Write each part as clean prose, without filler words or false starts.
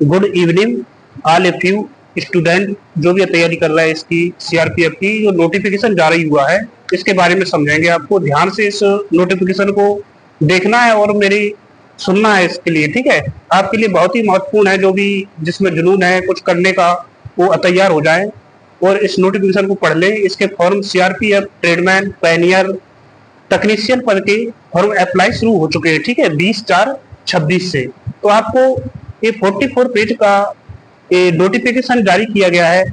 Good evening all of you student, जो भी तैयारी कर रहा है इसकी सीआरपीएफ की जो नोटिफिकेशन जारी हुआ है इसके बारे में समझेंगे। आपको ध्यान से इस नोटिफिकेशन को देखना है और मेरी सुनना है इसके लिए, ठीक है। आपके लिए बहुत ही महत्वपूर्ण है, जो भी जिसमें जुनून है कुछ करने का वो तैयार हो जाए और इस नोटिफिकेशन को पढ़ लें। इसके form CRPF tradesman pannier technician पद के फॉर्म अप्लाई शुरू हो चुके हैं, ठीक है, 20/4/26 से। तो आपको ये 44 पेज का ये नोटिफिकेशन जारी किया गया है,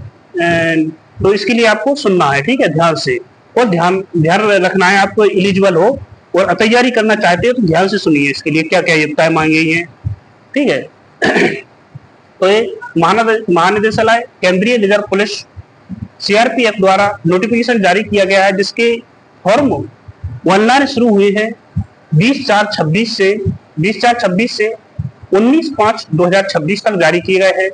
तो इसके लिए आपको सुनना है, ठीक है, ध्यान से। और ध्यान ध्यान रखना है, आपको एलिजिबल हो और तैयारी करना चाहते हो तो ध्यान से सुनिए इसके लिए क्या क्या योग्यताएं मांगी गई हैं, ठीक है। तो ये महानिदेशालय केंद्रीय रिजर्व पुलिस सीआरपीएफ द्वारा नोटिफिकेशन जारी किया गया है, जिसके फॉर्म ऑनलाइन शुरू हुए हैं 20/4/26 से 19/5/2026 तक जारी किए गए हैं।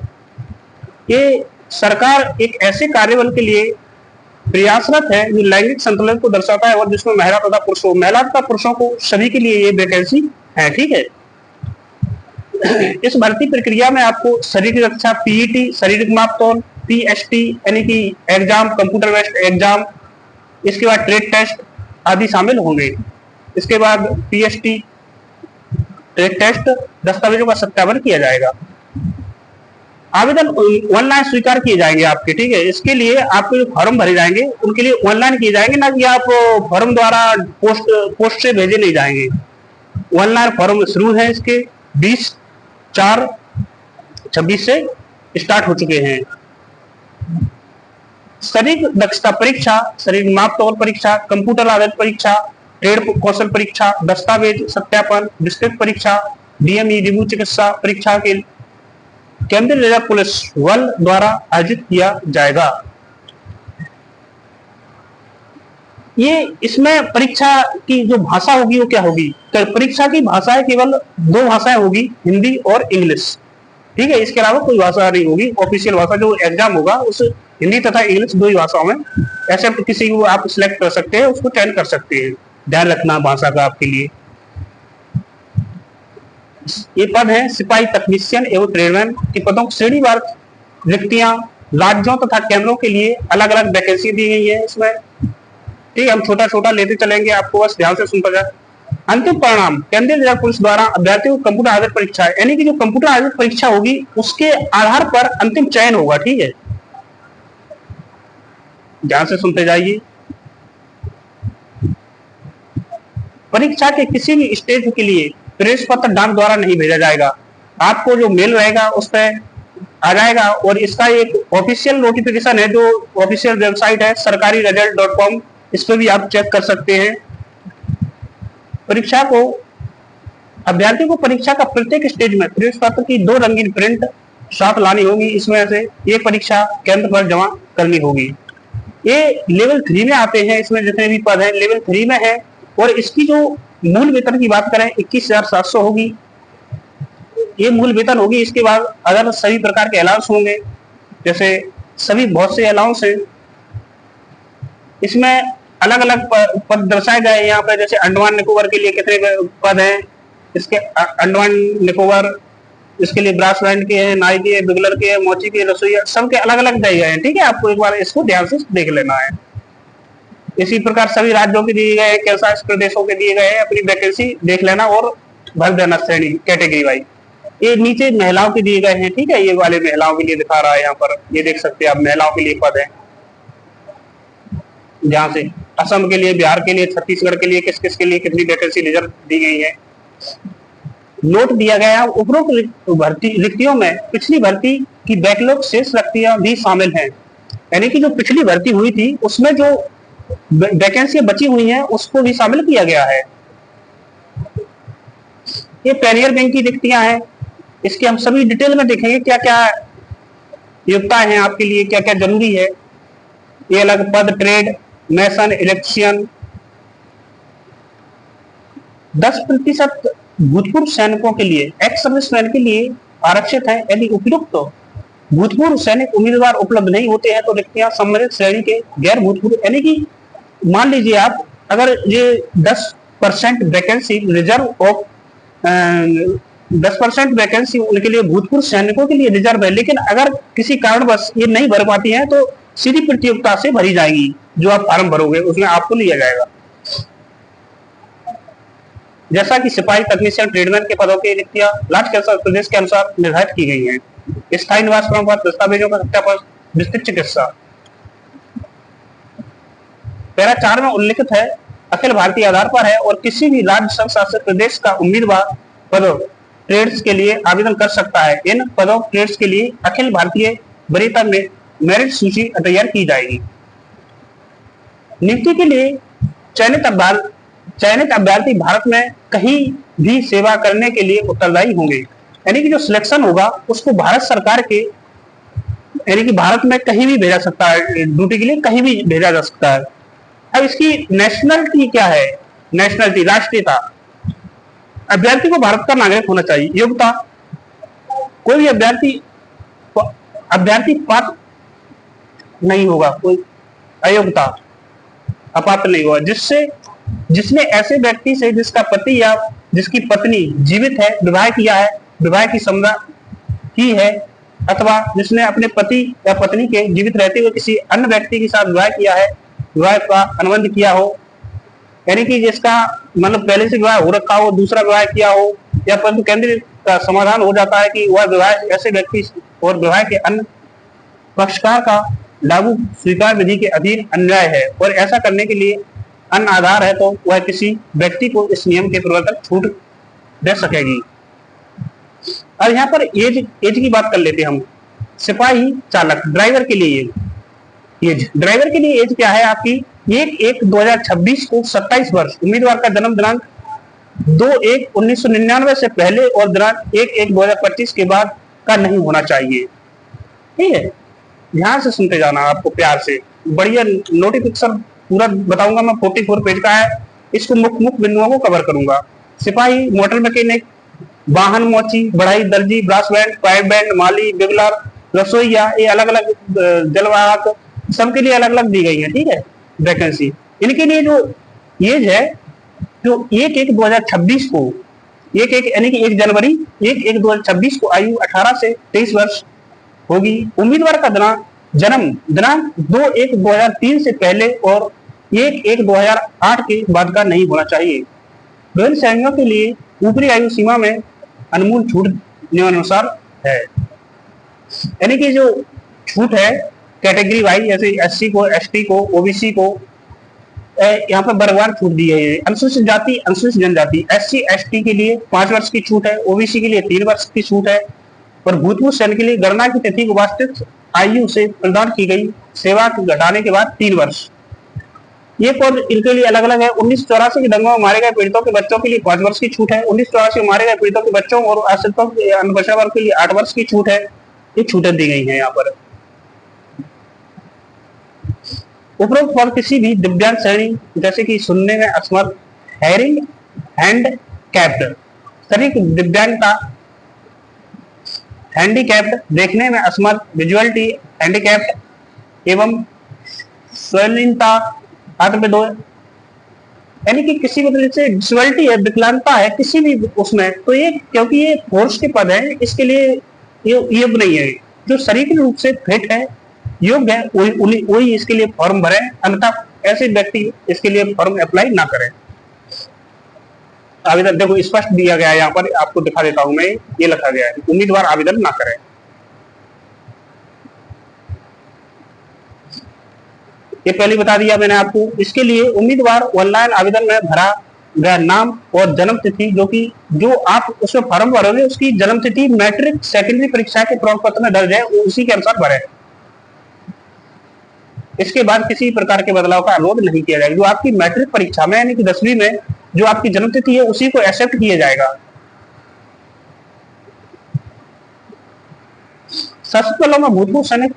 ये सरकार एक ऐसे कार्यबल के लिए प्रयासरत है जो लैंगिक संतुलन को दर्शाता है और जिसमें महिला तथा पुरुषों को सभी के लिए ये वैकेंसी है, ठीक है। इस भर्ती प्रक्रिया में आपको शारीरिक रक्षा पीईटी, शारीरिक मापतौल पीएसटी यानी कि एग्जाम, कंप्यूटर बेस्ड एग्जाम, इसके बाद ट्रेड टेस्ट आदि शामिल होंगे। इसके बाद पीएसटी ट्रेड टेस्ट दस्तावेजों का सत्यापन किया जाएगा। आवेदन ऑनलाइन स्वीकार किए जाएंगे आपके, ठीक है। इसके लिए आपके जो फॉर्म भरे जाएंगे उनके लिए ऑनलाइन किए जाएंगे, ना कि आप फॉर्म द्वारा पोस्ट से भेजे नहीं जाएंगे। ऑनलाइन फॉर्म शुरू है, इसके 20/4/26 से स्टार्ट हो चुके हैं। शारीरिक दक्षता परीक्षा, शारीरिक मापतौल परीक्षा, कंप्यूटर आधारित परीक्षा, ट्रेड कौशल परीक्षा, दस्तावेज सत्यापन, विस्तृत परीक्षा, डीएमई रिव्यू चिकित्सा परीक्षा के केंद्रीय रिजर्व पुलिस बल द्वारा आयोजित किया जाएगा। ये इसमें परीक्षा की जो भाषा होगी वो क्या होगी? परीक्षा की भाषाएं केवल 2 भाषाएं होगी, हिंदी और इंग्लिश, ठीक है। इसके अलावा कोई भाषा नहीं होगी। ऑफिशियल भाषा जो एग्जाम होगा उस हिंदी तथा इंग्लिश 2 ही भाषाओं में, ऐसे किसी को आप सिलेक्ट कर सकते हैं, उसको चयन कर सकते हैं। ध्यान रखना भाषा का आपके लिए। ये पद है सिपाही तकनीशियन एवं ट्रेडमैन के पदों की श्रेणीवार रिक्तियां राज्यों तथा केंद्रों के लिए अलग अलग वैकेंसी दी गई है इसमें, ठीक है। हम छोटा छोटा लेते चलेंगे, आपको बस ध्यान से सुनता जाए। अंतिम परिणाम केंद्रीय रिजर्व पुलिस द्वारा अभ्यर्थियों को कंप्यूटर आधारित परीक्षा, यानी कि जो कंप्यूटर आधारित परीक्षा होगी उसके आधार पर अंतिम चयन होगा, ठीक है। ध्यान से सुनते जाइए। परीक्षा के किसी भी स्टेज के लिए प्रवेश पत्र डाक द्वारा नहीं भेजा जाएगा। आपको जो मेल रहेगा उस पर आ जाएगा और इसका एक ऑफिशियल नोटिफिकेशन है, जो ऑफिशियल वेबसाइट है sarkariresult.com, इस पर भी आप चेक कर सकते हैं। परीक्षा को अभ्यर्थी को परीक्षा का प्रत्येक स्टेज में प्रवेश पत्र की 2 रंगीन प्रिंट साथ लानी होगी। इसमें से एक परीक्षा केंद्र पर जमा करनी होगी। ये लेवल 3 में आते हैं, इसमें जितने भी पद हैं लेवल 3 में है। और इसकी जो मूल वेतन की बात करें 21,700 होगी, ये मूल वेतन होगी। इसके बाद अगर सभी प्रकार के अलाउंस होंगे, जैसे सभी बहुत से अलाउंस हैं, इसमें अलग अलग पद दर्शाए गए यहाँ पर। जैसे अंडमान निकोबार के लिए कितने पद हैं, इसके अंडमान निकोबार इसके लिए ब्रास बैंड के हैं, नाई के, बिगलर के, मोची के, रसोईया, सबके अलग अलग दिए गए हैं, ठीक है। आपको एक बार इसको ध्यान से देख लेना है। इसी प्रकार सभी राज्यों के दिए गए, कैसा प्रदेशों के दिए गए हैं, अपनी वैकेंसी देख लेना और भर देना श्रेणी कैटेगरी वाइज। ये नीचे महिलाओं के दिए गए हैं, ठीक है। ये वाले महिलाओं के लिए दिखा रहा है यहाँ पर, ये देख सकते हैं आप, महिलाओं के लिए पद है। जहाँ से असम के लिए, बिहार के लिए, छत्तीसगढ़ के लिए किस किस के लिए कितनी वैकेंसी रिजर्व दी गई है, नोट दिया गया है। उपरोक्त भर्ती रिक्तियों में पिछली भर्ती की बैकलॉग शेष रिक्तियां भी शामिल हैं, यानी कि जो पिछली भर्ती हुई थी उसमें जो वैकेंसी बची हुई हैं उसको भी शामिल किया गया है। ये पैनियर बैंक की रिक्तियां हैं, इसके हम सभी डिटेल में देखेंगे क्या क्या योग्यताएं हैं आपके लिए, क्या क्या जरूरी है। ये अलग पद ट्रेड मैसन इलेक्ट्रिशियन, 10% भूतपूर्व सैनिकों के लिए, एक्स सर्विसमैन के लिए आरक्षित है। यदि उपयुक्त भूतपूर्व सैनिक उम्मीदवार उपलब्ध नहीं होते हैं तो रिक्तियां संबंधित श्रेणी के गैर भूतपूर्व, यानी कि मान लीजिए आप अगर ये 10% वैकेंसी रिजर्व ऑफ 10% वैकेंसी उनके लिए भूतपूर्व सैनिकों के लिए रिजर्व है, लेकिन अगर किसी कारणवश ये नहीं भर पाती हैं तो सीधी प्रतियोगिता से भरी जाएगी। जो आप फॉर्म भरोगे उसमें आपको लिया जाएगा। जैसा कि सिपाही, तकनीशियन, ट्रेडमैन के पदों की रिक्तियां राज्य के प्रदेश के अनुसार निर्धारित की गई हैं। स्थायी निवास प्रमाण पत्र, दस्तावेजों का सत्यापन, विस्तृत चिकित्सा। पैरा 4 में उल्लिखित है अखिल भारतीय आधार पर है और किसी भी राज्य संघ शासित प्रदेश का उम्मीदवार पदों ट्रेड्स के लिए आवेदन कर सकता है। इन पदों ट्रेड्स के लिए अखिल भारतीय वरीयता में मेरिट सूची तैयार की जाएगी। नियुक्ति के लिए चयनित अभ्यर्थी भारत में कहीं भी सेवा करने के लिए उत्तरदायी होंगे। यानी कि जो सिलेक्शन होगा उसको भारत सरकार के, यानी कि भारत में कहीं भी भेजा सकता है, ड्यूटी के लिए कहीं भी भेजा जा सकता है। अब इसकी नेशनलिटी क्या है? नेशनलिटी, राष्ट्रीयता, अभ्यर्थी को भारत का नागरिक होना चाहिए। योग्यता, कोई भी अभ्यर्थी पात्र नहीं होगा, कोई अयोग्यता, अपात्र नहीं होगा, जिसने ऐसे व्यक्ति से जिसका पति या जिसकी पत्नी जीवित है, विवाह किया है, विवाह की संधा की है, अथवा जिसने अपने पति या पत्नी के जीवित रहते हुए किसी अन्य व्यक्ति के साथ विवाह किया है, विवाह का अनुबंध किया हो, यानी कि जिसका मतलब पहले से विवाह हो रखा हो, दूसरा विवाह किया हो, या परंतु केंद्र का समाधान हो जाता है कि वह विवाह ऐसे व्यक्ति और विवाह के अन्य पक्षकार का लागू स्वीकार विधि के अधीन अन्याय है और ऐसा करने के लिए अन्य आधार है, तो वह किसी व्यक्ति को इस नियम के प्रवर्तक छूट दे सकेगी। अब यहाँ पर एज की बात कर लेते हैं हम। सिपाही, चालक, ड्राइवर के लिए एज, ड्राइवर के लिए एज क्या है आपकी? 1/1/2026 को 27 वर्ष, उम्मीदवार का जन्म दिनांक 2/1/1999 से पहले और दिनांक 1/1/2025 के बाद का नहीं होना चाहिए। ठीक है, ध्यान से सुनते जाना आपको प्यार से, बढ़िया नोटिफिकेशन पूरा बताऊंगा मैं, 44 पेज का है। इसको मुख्य बिंदुओं को कवर करूंगा। सिपाही, मोटर मैकेनिक, वाहन मोची, बढ़ाई, दर्जी, ब्रास बैंड, पाइप बैंड, माली, बिगलर, रसोईया, ये अलग अलग जलवाहक, सबके लिए अलग अलग दी गई है। ठीक है, वैकेंसी इनके लिए जो एज है, जो 1/1/2026 को, 1/1 यानी कि 1 जनवरी 1/1/2026 को आयु 18 से 23 वर्ष होगी। उम्मीदवार का जन्म दिनांक 2/1/2003 से पहले और 1/1/2008 के बाद का नहीं होना चाहिए। विभिन्न श्रेणियों के लिए ऊपरी आयु सीमा में अनमोल छूट निम्नानुसार है। यानी कि जो छूट है कैटेगरी वाइज, जैसे एससी को, एसटी को, ओबीसी को यहाँ पर वर्गवार छूट दी है। अनुसूचित जाति, अनुसूचित जनजाति, एससी एसटी के लिए 5 वर्ष की छूट है, ओबीसी के लिए 3 वर्ष की छूट है और भूतपूर्व सैनिक के लिए गणना की तिथि को वास्तविक आयु से प्रदान की गई सेवा को घटाने के बाद 3 वर्ष। ये पद इनके लिए अलग अलग है। 1984 के दंगों में मारे गए पीड़ितों के बच्चों के लिए 5 वर्ष की छूट है। 1984 में मारे गए पीड़ितों के बच्चों और आश्रितों के वर्ग के लिए 8 वर्ष की छूट है। ये छूटें दी गई हैं यहाँ पर। उपरोक्त पद किसी भी दिव्यांग श्रेणी, जैसे कि सुनने में असमर्थ, हेयरिंग हैंडकैप्ड, शरीर की दिव्यांगता हैंडीकैप्ड, देखने में असमर्थ विजुअलिटी हैंडीकैप्ड एवं स्वेलिनता आत्मदो, यानी कि किसी भी तरह से डिसेबिलिटी है, विकलांगता है किसी भी उसमें, तो ये क्योंकि ये फोर्स के पद है, इसके लिए ये योग्य नहीं है। जो शारीरिक रूप से फिट है, योग्य है, वही इसके लिए फॉर्म भरे, अन्यथा ऐसे व्यक्ति इसके लिए फॉर्म अप्लाई ना करें। आवेदन देखो स्पष्ट दिया गया है, यहाँ पर आपको दिखा देता हूं मैं, ये लिखा गया है उम्मीदवार आवेदन ना करें। ये पहले बता दिया मैंने आपको। इसके लिए उम्मीदवार ऑनलाइन आवेदन में भरा गया नाम और जन्म तिथि, जो आप उसमें फॉर्म भरोगे उसकी जन्म तिथि मैट्रिक सेकेंडरी परीक्षा के प्रमाण पत्र में दर्ज है, उसी के अनुसार भरे। इसके बाद किसी प्रकार के बदलाव का अनुरोध नहीं किया जाएगा। जो आपकी मैट्रिक परीक्षा में यानी कि 10वीं में जो आपकी जन्म तिथि है उसी को एक्सेप्ट किया जाएगा। सशस्त्र बलों में भूतपूर्व सैनिक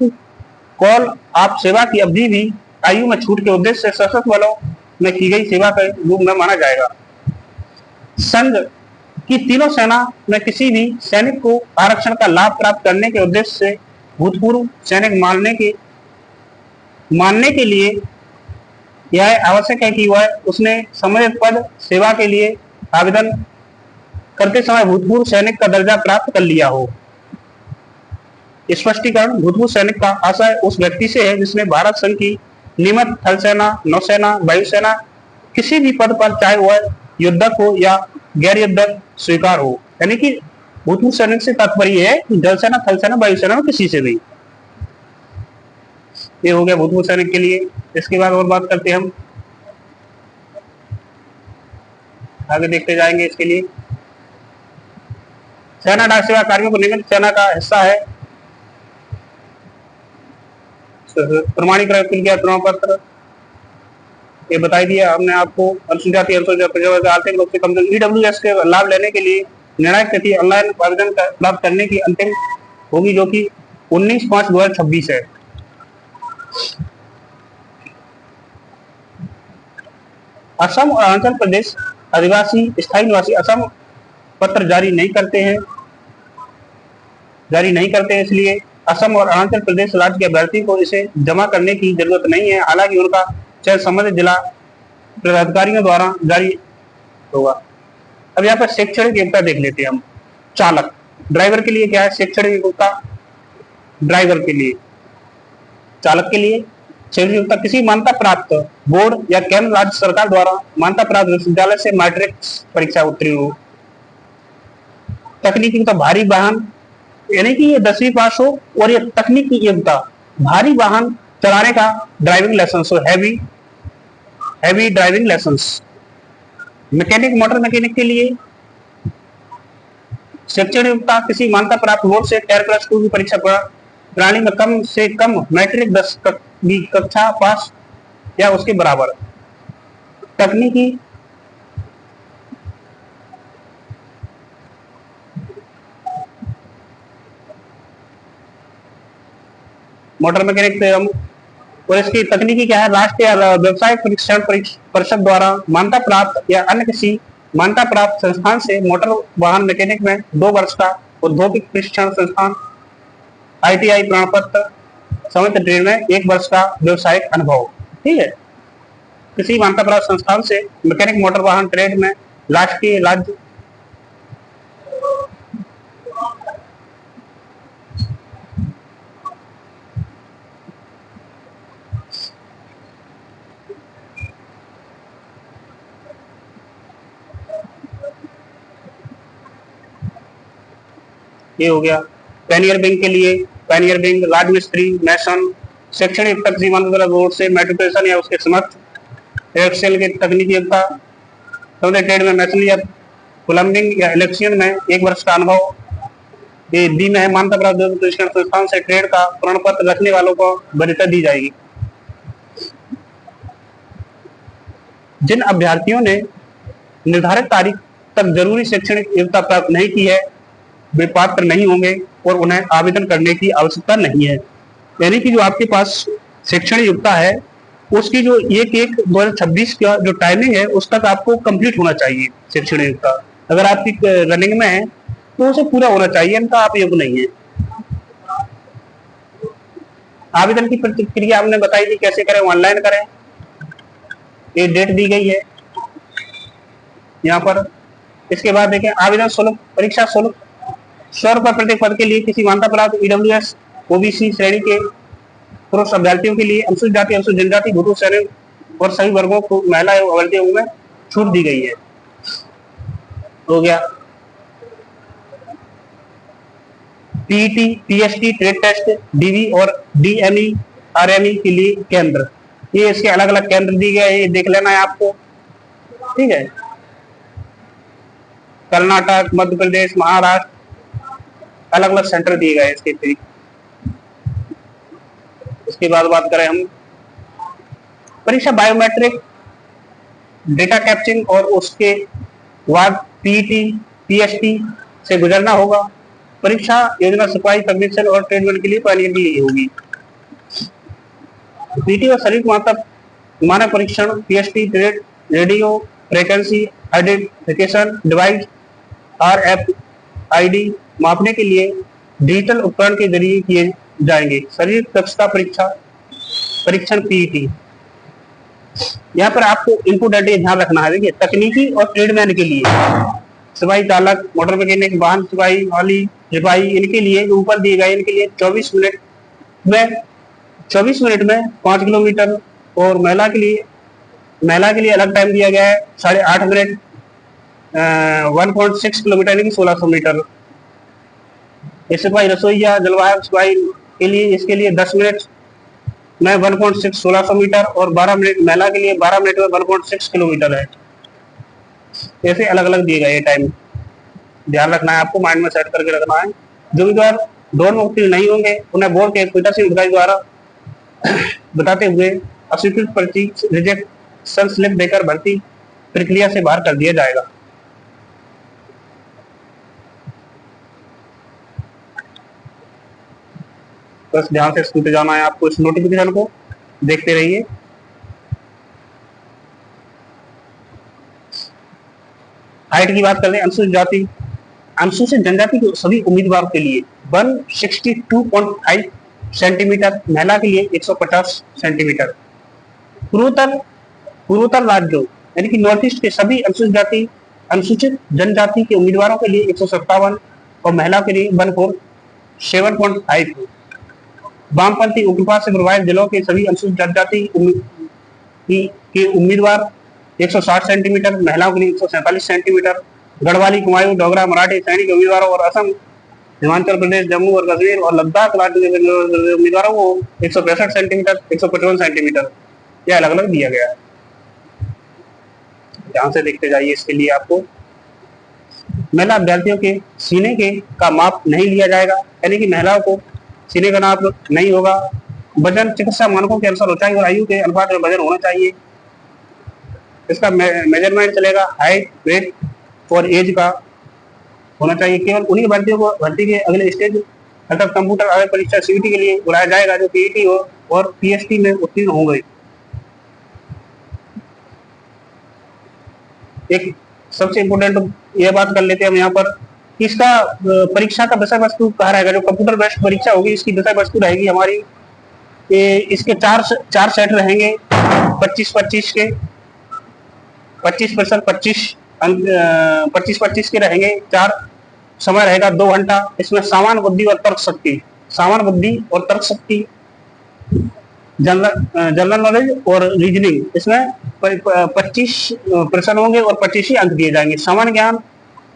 कॉल आप सेवा की अवधि भी आयु में छूट के उद्देश्य से सशस्त्र बलों में की गई सेवा के रूप में माना जाएगा। संघ की तीनों सेना में किसी भी सैनिक को आरक्षण का लाभ प्राप्त करने के उद्देश्य से भूतपूर्व सैनिक मानने के लिए यह आवश्यक है कि वह उसने संबंधित पद सेवा के लिए आवेदन करते समय भूतपूर्व सैनिक का दर्जा प्राप्त कर लिया हो। स्पष्टीकरण, भूतपूर्व सैनिक का आशय उस व्यक्ति से है जिसने भारत संघ की नियमित थल सेना, नौसेना, वायुसेना किसी भी पद पर, चाहे वह युद्धक हो या गैर युद्धक, स्वीकार हो। यानी कि भूतपूर्व सैनिक से तात्पर्य है कि जल सेना, थल सेना, वायुसेना में किसी से भी। ये हो गया भूतपूर्व सैनिक के लिए। इसके बाद और बात करते हैं हम, आगे देखते जाएंगे। इसके लिए सेना डाक सेवा कार्यों को नियमित सेना का हिस्सा है। प्रमाणीकरण किया प्रमाण पत्र, ये बताई दिया हमने आपको। अनुसूचित जाति, अनुसूचित आर्थिक रूप से कमजोर ईडब्ल्यूएस के लाभ लेने के लिए निर्णायक तिथि ऑनलाइन आवेदन प्राप्त करने की अंतिम होगी, जो कि 19/5/2026 है। असम और अरुणाचल प्रदेश आदिवासी स्थायी निवासी असम पत्र जारी नहीं करते हैं, इसलिए असम और अरुणाचल प्रदेश राज्य के अभ्यर्थी को इसे जमा करने की जरूरत नहीं है। हालांकि उनका चयन संबंधित जिला पदाधिकारियों द्वारा जारी होगा। अब यहाँ पर शैक्षणिक योग्यता देख लेते हैं हम। चालक, ड्राइवर के लिए क्या है शैक्षणिक योग्यता? ड्राइवर के लिए, चालक के लिए शैक्षणिक योग्यता किसी मान्यता प्राप्त बोर्ड या केंद्र राज्य सरकार द्वारा मान्यता प्राप्त विश्वविद्यालय से मैट्रिक परीक्षा उत्तीर्ण हो। तकनीकी योग्यता, भारी वाहन, यानी कि ये 10वीं पास हो, और ये तकनीकी योग्यता भारी वाहन चलाने का ड्राइविंग लाइसेंस हो, heavy driving licence. Mechanic, motor mechanic के लिए शैक्षणिक योग्यता किसी मान्यता प्राप्त बोर्ड से टायर क्लास 2 की परीक्षा प्रणाली में कम से कम मैट्रिक 10 की कक्षा पास या उसके बराबर। तकनीकी मोटर मैकेनिक से हम, और इसकी तकनीकी क्या है? राष्ट्रीय व्यवसायिक परीक्षण परिषद द्वारा मान्यता प्राप्त या अन्य किसी मान्यता प्राप्त संस्थान से मोटर वाहन मैकेनिक में 2 वर्ष का औद्योगिक प्रशिक्षण संस्थान ITI प्रमाण पत्र, संयुक्त ट्रेड में 1 वर्ष का व्यवसायिक अनुभव। ठीक है, किसी मान्यता प्राप्त संस्थान से मैकेनिक मोटर वाहन ट्रेड में राष्ट्रीय राज्य ये हो गया। पैनियर बैंक के लिए, पैनियर बैंक राजमिस्त्री, मैसन, शैक्षणिक तक सीमांत बोर्ड से मेट्रिकुलेशन या उसके समर्थ एक्सेल के तकनीकी योग्यता, ट्रेड में मैसन या प्लम्बिंग या इलेक्ट्रिशियन में 1 वर्ष का अनुभव। ये डी में है मान्यता प्राप्त प्रशिक्षण संस्थान से ट्रेड का प्रमाण पत्र रखने वालों को वरीयता दी जाएगी। जिन अभ्यर्थियों ने निर्धारित तारीख तक जरूरी शैक्षणिक योग्यता प्राप्त नहीं की है, वे पात्र नहीं होंगे और उन्हें आवेदन करने की आवश्यकता नहीं है। यानी कि जो आपके पास शैक्षणिक योग्यता है, उसकी जो 1/1/2026 का जो टाइमिंग है, उस तक आपको कंप्लीट होना चाहिए शैक्षणिक योग्यता। अगर आपकी रनिंग में है तो उसे पूरा होना चाहिए, इनका आप योग्य नहीं है। आवेदन की प्रक्रिया हमने बताई थी, कैसे करें, ऑनलाइन करें। ये डेट दी गई है यहाँ पर। इसके बाद देखें आवेदन शुल्क, परीक्षा शुल्क 100 रुपये प्रत्येक पद के लिए किसी मान्यता प्राप्त EWS OBC श्रेणी के पुरुष अभ्यर्थियों के लिए, अनुसूचित जाति, अनुसूचित जनजाति, भूतपूर्व सैनिक और सभी वर्गों को महिला एवं अभ्यर्थियों में छूट दी गई है। हो गया। PET, PST, trade test, DV और DME RME के लिए केंद्र, ये इसके अलग अलग केंद्र दिए गए, ये देख लेना है आपको। ठीक है, कर्नाटक, मध्य प्रदेश, महाराष्ट्र, अलग अलग सेंटर दिए गए इसके थ्री। इसके बाद बात करें हम, परीक्षा बायोमेट्रिक डेटा कैप्चरिंग और उसके बाद PET, PST से गुजरना होगा। परीक्षा योजना सिपाही, टेक्नीशियन और ट्रेडमैन के लिए पैनियर के लिए होगी। PET और शरीर मानक परीक्षण, PST trade, radio frequency identification device RFID मापने के लिए डिजिटल उपकरण के जरिए किए जाएंगे। शरीर दक्षता परीक्षण PET। यहाँ पर आपको इनपुट ध्यान रखना है। देखिए, तकनीकी और ट्रेडमैन के लिए सिपाही चालक, मोटर मैकेनिक, वाहन सिपाही, वाली सिपाही, इनके लिए जो ऊपर दिए गए इनके लिए 24 मिनट में 5 किलोमीटर। और महिला के लिए अलग टाइम दिया गया है 8.5 मिनट, 1.6 किलोमीटर यानी कि 1600 मीटर। सिपाही रसोईया जलवायु सिपाही के लिए इसके लिए 10 मिनट में 1.6 1600 मीटर, और 12 मिनट महिला के लिए 12 मिनट में 1.6 किलोमीटर है। ऐसे अलग अलग दिए गए टाइम, ध्यान रखना है आपको, माइंड में सेट करके रखना है। जो उम्मीदवार दौड़ में उत्तीर्ण नहीं होंगे उन्हें बोर्ड के पीठासीन अधिकारी द्वारा बताते हुए अस्वीकृत पर्ची रिजेक्शन स्लिप देकर भर्ती प्रक्रिया से बाहर कर दिया जाएगा। बस ध्यान से सुनते जाना है आपको, इस नोटिफिकेशन को देखते रहिए। हाइट की बात करें, अनुसूचित जनजाति के सभी उम्मीदवारों के लिए 162.5 सेंटीमीटर, महिला के लिए 150 सेंटीमीटर। पूर्वोत्तर राज्यों यानी कि नॉर्थ ईस्ट के सभी अनुसूचित जनजाति के उम्मीदवारों के लिए 157 और महिला के लिए 147.5। वामपंथी उग्रवाद से प्रभावित जिलों के सभी अनुसूचित जनजाति के उम्मीदवार 160 सेंटीमीटर, महिलाओं के लिए 147 सेंटीमीटर। गढ़वाली, कुमायूं, डोगरा, मराठी श्रेणी के उम्मीदवारों और असम, हिमाचल प्रदेश, जम्मू और कश्मीर और लद्दाख राज्य के उम्मीदवारों को 165 सेंटीमीटर, 155 सेंटीमीटर, यह अलग अलग दिया गया है। ध्यान से देखते जाइए। इसके लिए आपको महिला अभ्यर्थियों के सीने के का माप नहीं लिया जाएगा, यानी कि महिलाओं को सीने का नाप नहीं होगा। वजन चिकित्सा मानकों के अनुसार ऊंचाई और आयु के अनुपात में वजन होना चाहिए। इसका मेजरमेंट चलेगा हाइट, वेट और एज का होना चाहिए। केवल उन्हीं भर्तियों को भर्ती के अगले स्टेज अर्थात कंप्यूटर आधारित परीक्षा सीयूटी के लिए बुलाया जाएगा जो पीईटी और पीएसटी में उत्तीर्ण होंगे। एक सबसे इम्पोर्टेंट यह बात कर लेते हैं हम यहाँ पर कि इसका परीक्षा का विषय वस्तु कहा रहेगा। जो कंप्यूटर बेस्ड परीक्षा होगी इसकी विषय वस्तु रहेगी हमारी, इसके चार सेट रहेंगे 25-25 के, 25% 25 के रहेंगे। चार समय रहेगा 2 घंटा। इसमें सामान्य बुद्धि और तर्क शक्ति, जनरल नॉलेज और रीजनिंग, इसमें 25 प्रश्न होंगे और 25 ही अंक दिए जाएंगे। सामान्य ज्ञान,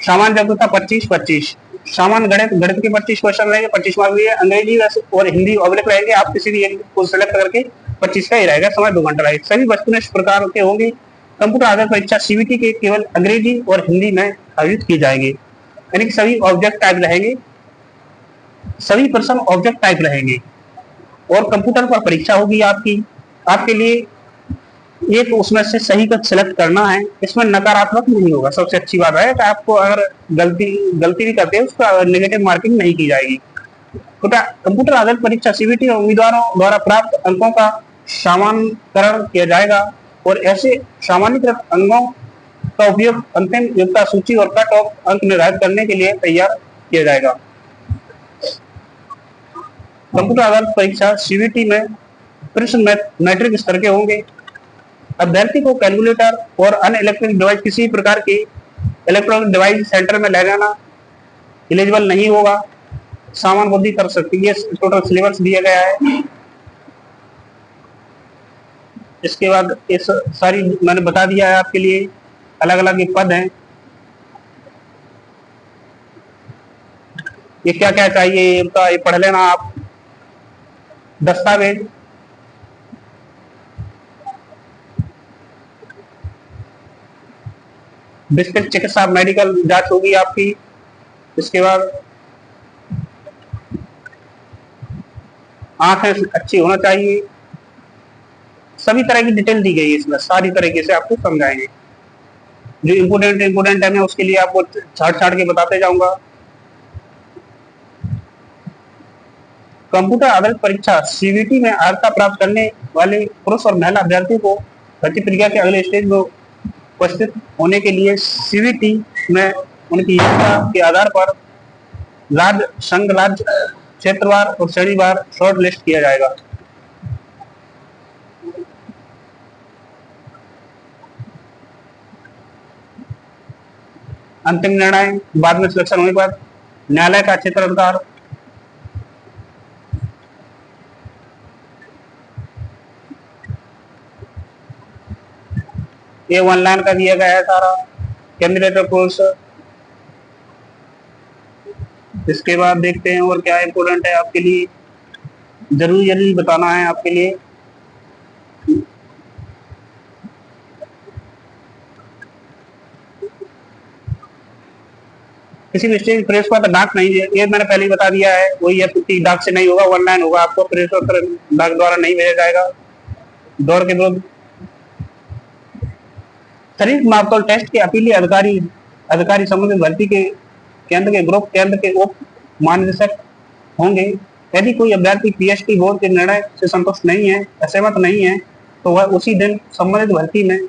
सामान्य योग्यता 25-25, सामान्य गणित के 25 क्वेश्चन रहेंगे, 25 मार्क दिए। अंग्रेजी और हिंदी ऑब्लिक रहेंगे, आप किसी भी एक को सेलेक्ट करके 25 का ही रहेगा। समय 2 घंटा रहेगा। सभी वस्तुएं इस प्रकार के होंगे। कंप्यूटर आधारित परीक्षा सीबीटी के केवल अंग्रेजी और हिंदी में आयोजित की जाएंगे, यानी कि सभी ऑब्जेक्ट टाइप रहेंगे, सभी प्रश्न ऑब्जेक्ट टाइप रहेंगे और कंप्यूटर पर परीक्षा होगी आपके लिए। ये तो उसमें से सही का सिलेक्ट करना है, इसमें नकारात्मक नहीं होगा। सबसे अच्छी बात है कि आपको अगर गलती भी करते हैं उसका नेगेटिव मार्किंग नहीं की जाएगी। कंप्यूटर आधारित परीक्षा सीबीटी और उम्मीदवारों द्वारा प्राप्त अंकों का सामान्यकरण किया जाएगा और ऐसे सामान्यकृत अंकों का उपयोग अंतिम योग्यता सूची और कट ऑफ अंक निर्धारित करने के लिए तैयार किया जाएगा। कंप्यूटर आधारित परीक्षा सीबीटी में प्रश्न मैट्रिक स्तर के होंगे। अभ्यर्थी को कैलकुलेटर और अन्य इलेक्ट्रॉनिक डिवाइस, किसी प्रकार की इलेक्ट्रॉनिक डिवाइस सेंटर में ले जाना एलिजिबल नहीं होगा। सामान्य बुद्धि कर सकती है। टोटल सिलेबस दिया गया है। इसके बाद इस सारी मैंने बता दिया है आपके लिए, अलग अलग ये पद हैं। ये क्या क्या चाहिए इनका ये पढ़ लेना आप। दस्तावेज, विस्तृत चिकित्सा मेडिकल जांच होगी आपकी। इसके बाद आंखें अच्छी होना चाहिए। सभी तरह की डिटेल दी गई है इसमें, सारी तरीके से आपको समझाएंगे। जो इम्पोर्टेंट है मैं उसके लिए आपको छाट के बताते जाऊंगा। कंप्यूटर आधारित परीक्षा सीबीटी में अर्हता प्राप्त करने वाले पुरुष और महिला अभ्यर्थियों को भर्ती प्रक्रिया के अगले स्टेज में उपस्थित होने के लिए सीबीटी में उनकी योग्यता के आधार पर राज्य, संघ राज्य, क्षेत्रवार और श्रेणीवार शॉर्ट लिस्ट किया जाएगा। अंतिम निर्णय बाद में सिलेक्शन होने के बाद न्यायालय का क्षेत्र अधिकार, ये ऑनलाइन का दिया गया है सारा कैंडिडेट कोर्स। इसके बाद देखते हैं और क्या इम्पोर्टेंट है आपके लिए, जरूरी बताना है आपके लिए। किसी भी स्टेज प्रेस पर डाक नहीं है, ये मैंने पहले ही बता दिया है, वही है कि डाक से नहीं होगा, ऑनलाइन होगा, आपको प्रेस पर डाक द्वारा नहीं भेजा जाएगा। दौड़ के विरुद्ध शरीर मापतौल टेस्ट के अपीलीय अधिकारी संबंधित भर्ती के केंद्र के ग्रुप केंद्र के उप महानिदेशक होंगे। यदि कोई अभ्यर्थी पीएचडी बोर्ड के निर्णय से संतुष्ट नहीं है, असहमत नहीं है, तो वह उसी दिन संबंधित भर्ती में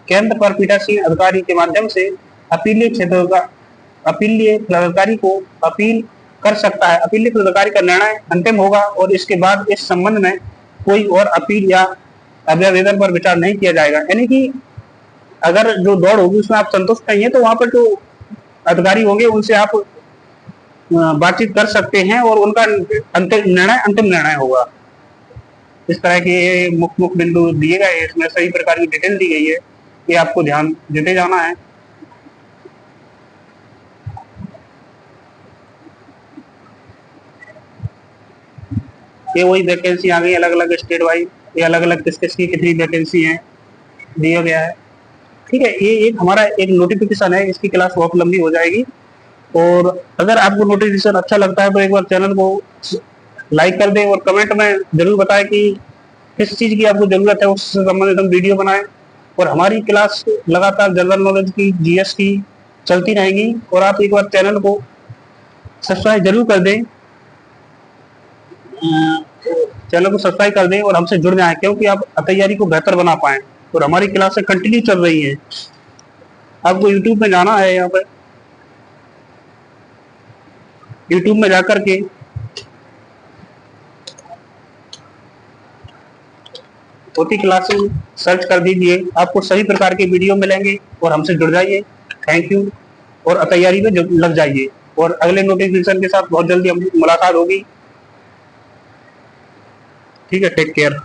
केंद्र पर पीठासीन अधिकारी के माध्यम से अपीलीय क्षेत्र का अपीलीय पदाधिकारी को अपील कर सकता है। अपीलीय पदाधिकारी का निर्णय अंतिम होगा और इसके बाद इस संबंध में कोई और अपील या अभ्यावेदन पर विचार नहीं किया जाएगा। यानी कि अगर जो दौड़ होगी उसमें आप संतुष्ट नहीं है तो वहां पर जो अधिकारी होंगे उनसे आप बातचीत कर सकते हैं और उनका अंतिम निर्णय होगा। इस तरह के मुख्य बिंदु दिए गए, इसमें सभी प्रकार की डिटेल दी गई है, ये आपको ध्यान देते जाना है। ये वही वैकेंसी आ गई अलग अलग स्टेट वाइज, ये अलग अलग किस किस की कितनी वैकेंसी है दिया गया है। ठीक है, ये एक हमारा एक नोटिफिकेशन है, इसकी क्लास बहुत लंबी हो जाएगी। और अगर आपको नोटिफिकेशन अच्छा लगता है तो एक बार चैनल को लाइक कर दें और कमेंट में जरूर बताएं कि किस चीज़ की आपको जरूरत है, उससे संबंधित हम वीडियो बनाएं। और हमारी क्लास लगातार जनरल नॉलेज की, जीएस की चलती रहेगी। और आप एक बार चैनल को सब्सक्राइब जरूर कर दें, चैनल को सब्सक्राइब कर दें और हमसे जुड़ जाएं, क्योंकि आप तैयारी को बेहतर बना पाएं। और हमारी क्लासें कंटिन्यू चल रही हैं। आपको यूट्यूब में जाना है, यहाँ पे यूट्यूब में जाकर के होती क्लासेस सर्च कर दीजिए, आपको सभी प्रकार के वीडियो मिलेंगे और हमसे जुड़ जाइए। थैंक यू, और तैयारी में लग जाइए और अगले नोटिफिकेशन के साथ बहुत जल्दी मुलाकात होगी। ठीक है, टेक केयर।